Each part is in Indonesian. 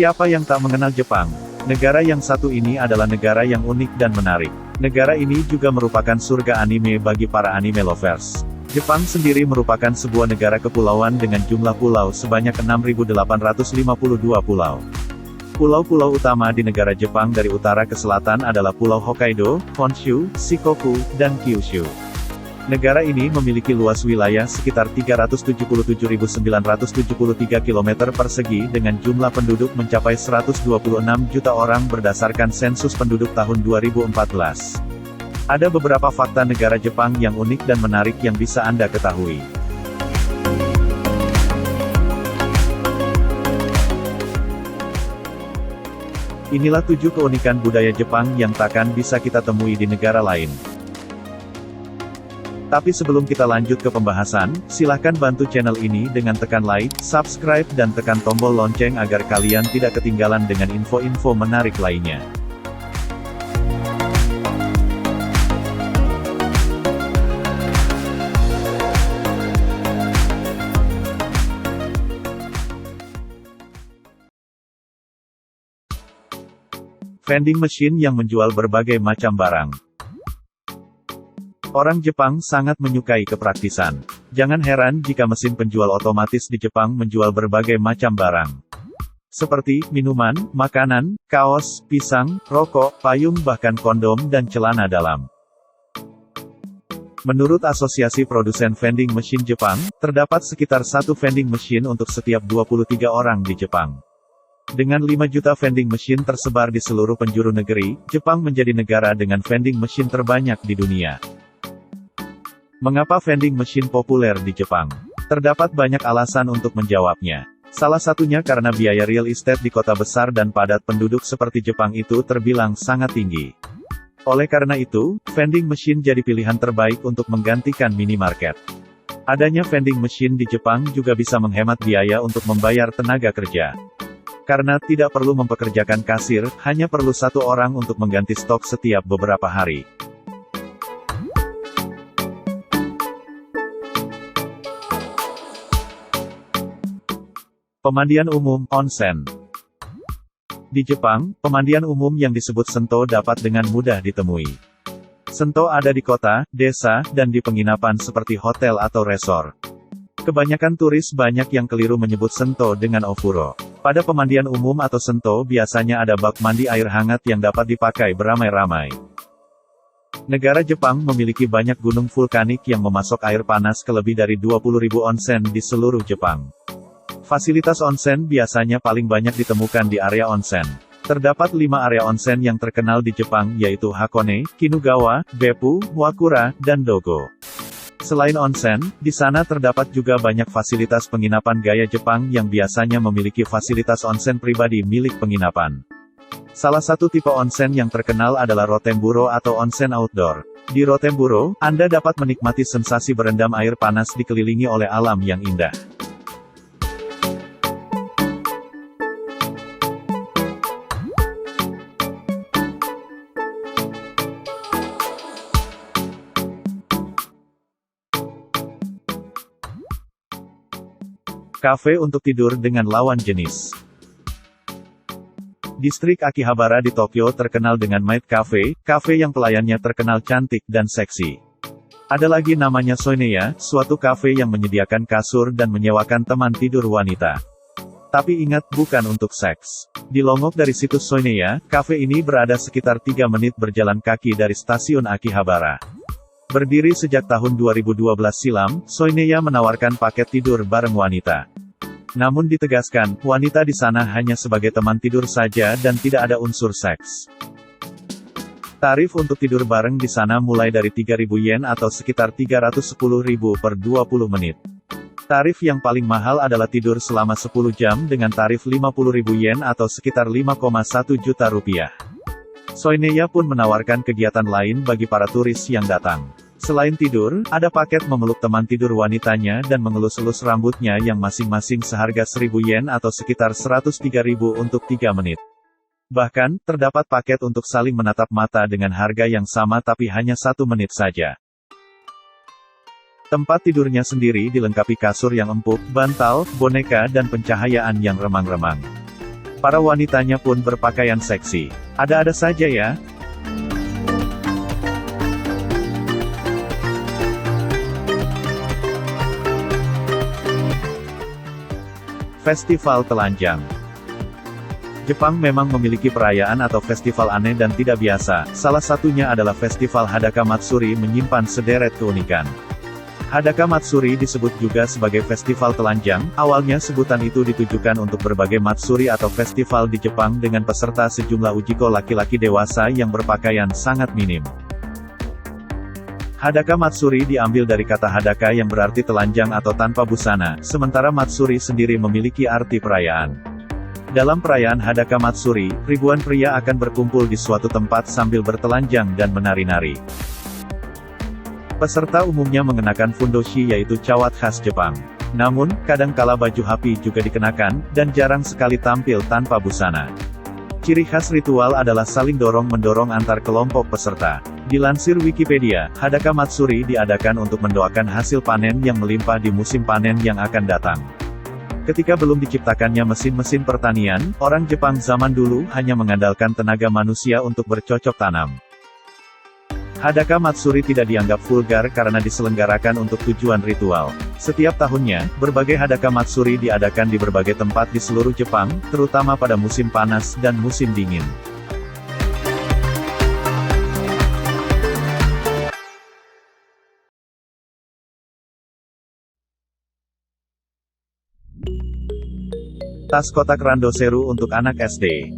Siapa yang tak mengenal Jepang? Negara yang satu ini adalah negara yang unik dan menarik. Negara ini juga merupakan surga anime bagi para anime lovers. Jepang sendiri merupakan sebuah negara kepulauan dengan jumlah pulau sebanyak 6.852 pulau. Pulau-pulau utama di negara Jepang dari utara ke selatan adalah Pulau Hokkaido, Honshu, Shikoku, dan Kyushu. Negara ini memiliki luas wilayah sekitar 377.973 km persegi dengan jumlah penduduk mencapai 126 juta orang berdasarkan sensus penduduk tahun 2014. Ada beberapa fakta negara Jepang yang unik dan menarik yang bisa Anda ketahui. Inilah 7 keunikan budaya Jepang yang takkan bisa kita temui di negara lain. Tapi sebelum kita lanjut ke pembahasan, silahkan bantu channel ini dengan tekan like, subscribe dan tekan tombol lonceng agar kalian tidak ketinggalan dengan info-info menarik lainnya. Vending machine yang menjual berbagai macam barang. Orang Jepang sangat menyukai kepraktisan. Jangan heran jika mesin penjual otomatis di Jepang menjual berbagai macam barang. Seperti, minuman, makanan, kaos, pisang, rokok, payung bahkan kondom dan celana dalam. Menurut Asosiasi Produsen Vending Machine Jepang, terdapat sekitar 1 vending machine untuk setiap 23 orang di Jepang. Dengan 5 juta vending machine tersebar di seluruh penjuru negeri, Jepang menjadi negara dengan vending machine terbanyak di dunia. Mengapa vending machine populer di Jepang? Terdapat banyak alasan untuk menjawabnya. Salah satunya karena biaya real estate di kota besar dan padat penduduk seperti Jepang itu terbilang sangat tinggi. Oleh karena itu, vending machine jadi pilihan terbaik untuk menggantikan minimarket. Adanya vending machine di Jepang juga bisa menghemat biaya untuk membayar tenaga kerja. Karena tidak perlu mempekerjakan kasir, hanya perlu 1 orang untuk mengganti stok setiap beberapa hari. Pemandian umum, onsen. Di Jepang, pemandian umum yang disebut sento dapat dengan mudah ditemui. Sento ada di kota, desa, dan di penginapan seperti hotel atau resort. Kebanyakan turis banyak yang keliru menyebut sento dengan ofuro. Pada pemandian umum atau sento biasanya ada bak mandi air hangat yang dapat dipakai beramai-ramai. Negara Jepang memiliki banyak gunung vulkanik yang memasok air panas ke lebih dari 20.000 onsen di seluruh Jepang. Fasilitas onsen biasanya paling banyak ditemukan di area onsen. Terdapat 5 area onsen yang terkenal di Jepang yaitu Hakone, Kinugawa, Beppu, Wakura, dan Dogo. Selain onsen, di sana terdapat juga banyak fasilitas penginapan gaya Jepang yang biasanya memiliki fasilitas onsen pribadi milik penginapan. Salah satu tipe onsen yang terkenal adalah Rotemburo atau onsen outdoor. Di Rotemburo, Anda dapat menikmati sensasi berendam air panas dikelilingi oleh alam yang indah. Kafe untuk tidur dengan lawan jenis. Distrik Akihabara di Tokyo terkenal dengan Maid Cafe, kafe yang pelayannya terkenal cantik dan seksi. Ada lagi namanya Soineya, suatu kafe yang menyediakan kasur dan menyewakan teman tidur wanita. Tapi ingat, bukan untuk seks. Di Longok dari situs Soineya, kafe ini berada sekitar 3 menit berjalan kaki dari stasiun Akihabara. Berdiri sejak tahun 2012 silam, Soineya menawarkan paket tidur bareng wanita. Namun ditegaskan, wanita di sana hanya sebagai teman tidur saja dan tidak ada unsur seks. Tarif untuk tidur bareng di sana mulai dari 3.000 yen atau sekitar 310.000 per 20 menit. Tarif yang paling mahal adalah tidur selama 10 jam dengan tarif 50.000 yen atau sekitar 5,1 juta rupiah. Soineya pun menawarkan kegiatan lain bagi para turis yang datang. Selain tidur, ada paket memeluk teman tidur wanitanya dan mengelus-elus rambutnya yang masing-masing seharga 1.000 yen atau sekitar 103.000 untuk 3 menit. Bahkan, terdapat paket untuk saling menatap mata dengan harga yang sama tapi hanya 1 menit saja. Tempat tidurnya sendiri dilengkapi kasur yang empuk, bantal, boneka dan pencahayaan yang remang-remang. Para wanitanya pun berpakaian seksi. Ada-ada saja ya. Festival Telanjang. Jepang memang memiliki perayaan atau festival aneh dan tidak biasa, salah satunya adalah Festival Hadaka Matsuri menyimpan sederet keunikan. Hadaka Matsuri disebut juga sebagai Festival Telanjang, awalnya sebutan itu ditujukan untuk berbagai Matsuri atau festival di Jepang dengan peserta sejumlah ujiko laki-laki dewasa yang berpakaian sangat minim. Hadaka Matsuri diambil dari kata hadaka yang berarti telanjang atau tanpa busana, sementara Matsuri sendiri memiliki arti perayaan. Dalam perayaan Hadaka Matsuri, ribuan pria akan berkumpul di suatu tempat sambil bertelanjang dan menari-nari. Peserta umumnya mengenakan fundoshi yaitu cawat khas Jepang. Namun, kadang-kala baju hapi juga dikenakan, dan jarang sekali tampil tanpa busana. Ciri khas ritual adalah saling dorong-mendorong antar kelompok peserta. Dilansir Wikipedia, Hadaka Matsuri diadakan untuk mendoakan hasil panen yang melimpah di musim panen yang akan datang. Ketika belum diciptakannya mesin-mesin pertanian, orang Jepang zaman dulu hanya mengandalkan tenaga manusia untuk bercocok tanam. Hadaka Matsuri tidak dianggap vulgar karena diselenggarakan untuk tujuan ritual. Setiap tahunnya, berbagai Hadaka Matsuri diadakan di berbagai tempat di seluruh Jepang, terutama pada musim panas dan musim dingin. Tas kotak randoseru untuk anak SD.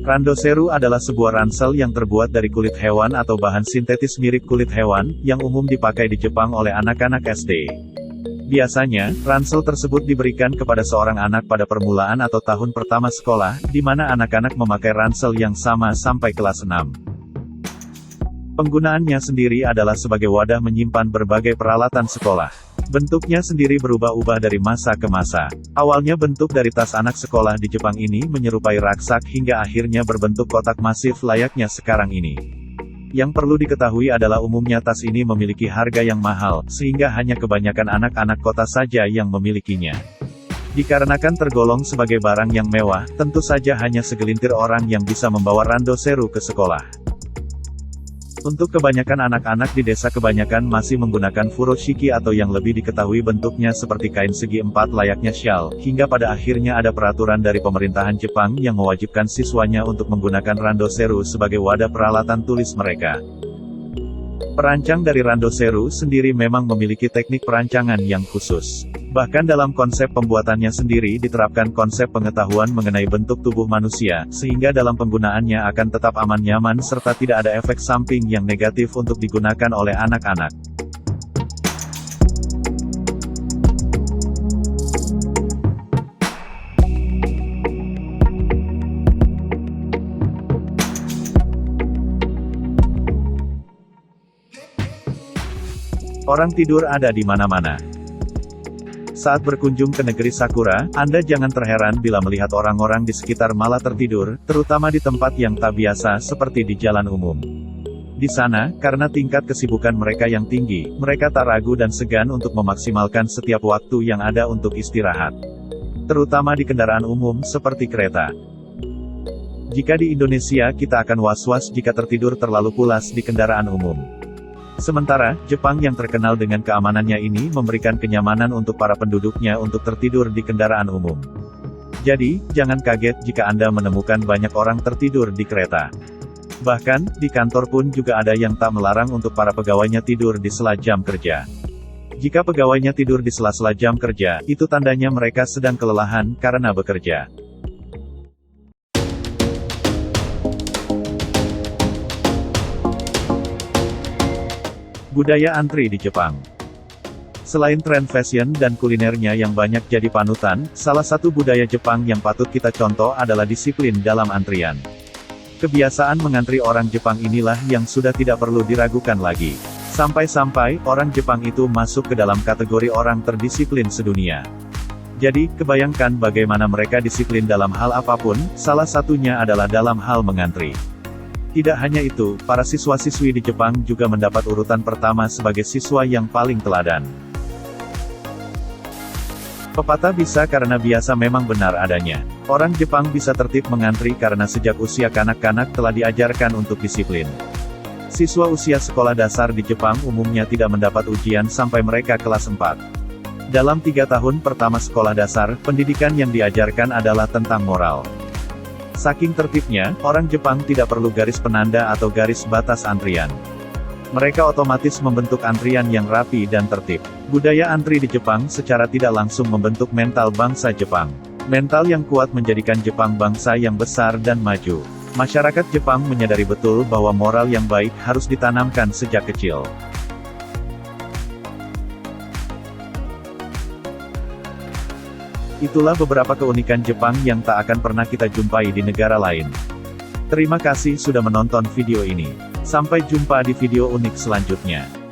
Randoseru adalah sebuah ransel yang terbuat dari kulit hewan atau bahan sintetis mirip kulit hewan, yang umum dipakai di Jepang oleh anak-anak SD. Biasanya, ransel tersebut diberikan kepada seorang anak pada permulaan atau tahun pertama sekolah, di mana anak-anak memakai ransel yang sama sampai kelas 6. Penggunaannya sendiri adalah sebagai wadah menyimpan berbagai peralatan sekolah. Bentuknya sendiri berubah-ubah dari masa ke masa. Awalnya bentuk dari tas anak sekolah di Jepang ini menyerupai raksak hingga akhirnya berbentuk kotak masif layaknya sekarang ini. Yang perlu diketahui adalah umumnya tas ini memiliki harga yang mahal, sehingga hanya kebanyakan anak-anak kota saja yang memilikinya. Dikarenakan tergolong sebagai barang yang mewah, tentu saja hanya segelintir orang yang bisa membawa randoseru ke sekolah. Untuk kebanyakan anak-anak di desa kebanyakan masih menggunakan furoshiki atau yang lebih diketahui bentuknya seperti kain segi empat layaknya syal, hingga pada akhirnya ada peraturan dari pemerintahan Jepang yang mewajibkan siswanya untuk menggunakan randoseru sebagai wadah peralatan tulis mereka. Perancang dari randoseru sendiri memang memiliki teknik perancangan yang khusus. Bahkan dalam konsep pembuatannya sendiri diterapkan konsep pengetahuan mengenai bentuk tubuh manusia, sehingga dalam penggunaannya akan tetap aman nyaman serta tidak ada efek samping yang negatif untuk digunakan oleh anak-anak. Orang tidur ada di mana-mana. Saat berkunjung ke negeri Sakura, Anda jangan terheran bila melihat orang-orang di sekitar malah tertidur, terutama di tempat yang tak biasa seperti di jalan umum. Di sana, karena tingkat kesibukan mereka yang tinggi, mereka tak ragu dan segan untuk memaksimalkan setiap waktu yang ada untuk istirahat. Terutama di kendaraan umum seperti kereta. Jika di Indonesia kita akan was-was jika tertidur terlalu pulas di kendaraan umum. Sementara, Jepang yang terkenal dengan keamanannya ini memberikan kenyamanan untuk para penduduknya untuk tertidur di kendaraan umum. Jadi, jangan kaget jika Anda menemukan banyak orang tertidur di kereta. Bahkan, di kantor pun juga ada yang tak melarang untuk para pegawainya tidur di sela jam kerja. Jika pegawainya tidur di sela-sela jam kerja, itu tandanya mereka sedang kelelahan karena bekerja. Budaya antri di Jepang. Selain tren fashion dan kulinernya yang banyak jadi panutan, salah satu budaya Jepang yang patut kita contoh adalah disiplin dalam antrian. Kebiasaan mengantri orang Jepang inilah yang sudah tidak perlu diragukan lagi. Sampai-sampai, orang Jepang itu masuk ke dalam kategori orang terdisiplin sedunia. Jadi, kebayangkan bagaimana mereka disiplin dalam hal apapun, salah satunya adalah dalam hal mengantri. Tidak hanya itu, para siswa-siswi di Jepang juga mendapat urutan pertama sebagai siswa yang paling teladan. Pepatah bisa karena biasa memang benar adanya. Orang Jepang bisa tertib mengantri karena sejak usia kanak-kanak telah diajarkan untuk disiplin. Siswa usia sekolah dasar di Jepang umumnya tidak mendapat ujian sampai mereka kelas 4. Dalam 3 tahun pertama sekolah dasar, pendidikan yang diajarkan adalah tentang moral. Saking tertibnya, orang Jepang tidak perlu garis penanda atau garis batas antrian. Mereka otomatis membentuk antrian yang rapi dan tertib. Budaya antri di Jepang secara tidak langsung membentuk mental bangsa Jepang. Mental yang kuat menjadikan Jepang bangsa yang besar dan maju. Masyarakat Jepang menyadari betul bahwa moral yang baik harus ditanamkan sejak kecil. Itulah beberapa keunikan Jepang yang tak akan pernah kita jumpai di negara lain. Terima kasih sudah menonton video ini. Sampai jumpa di video unik selanjutnya.